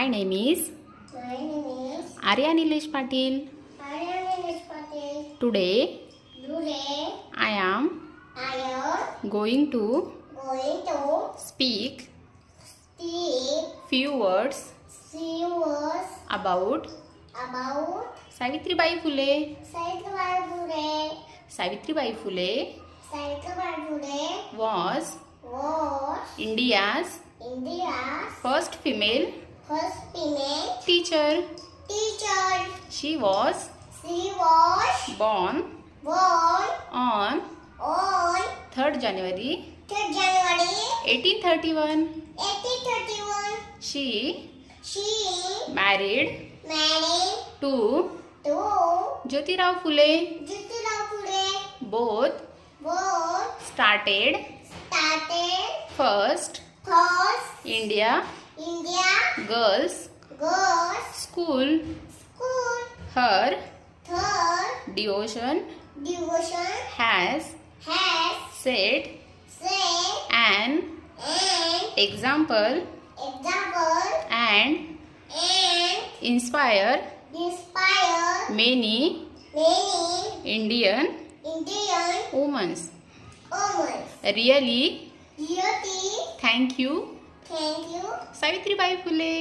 My name is Arya Nilesh Patil. Today I am going to speak few words about Savitribai Phule. Savitribai Phule was India's first female teacher. She was born on 3rd January 1831. She married to Jyotirao Phule. Both started first India Girls School. Her devotion has set an example and inspire many Indian women. Really, thank you, Savitribai Phule.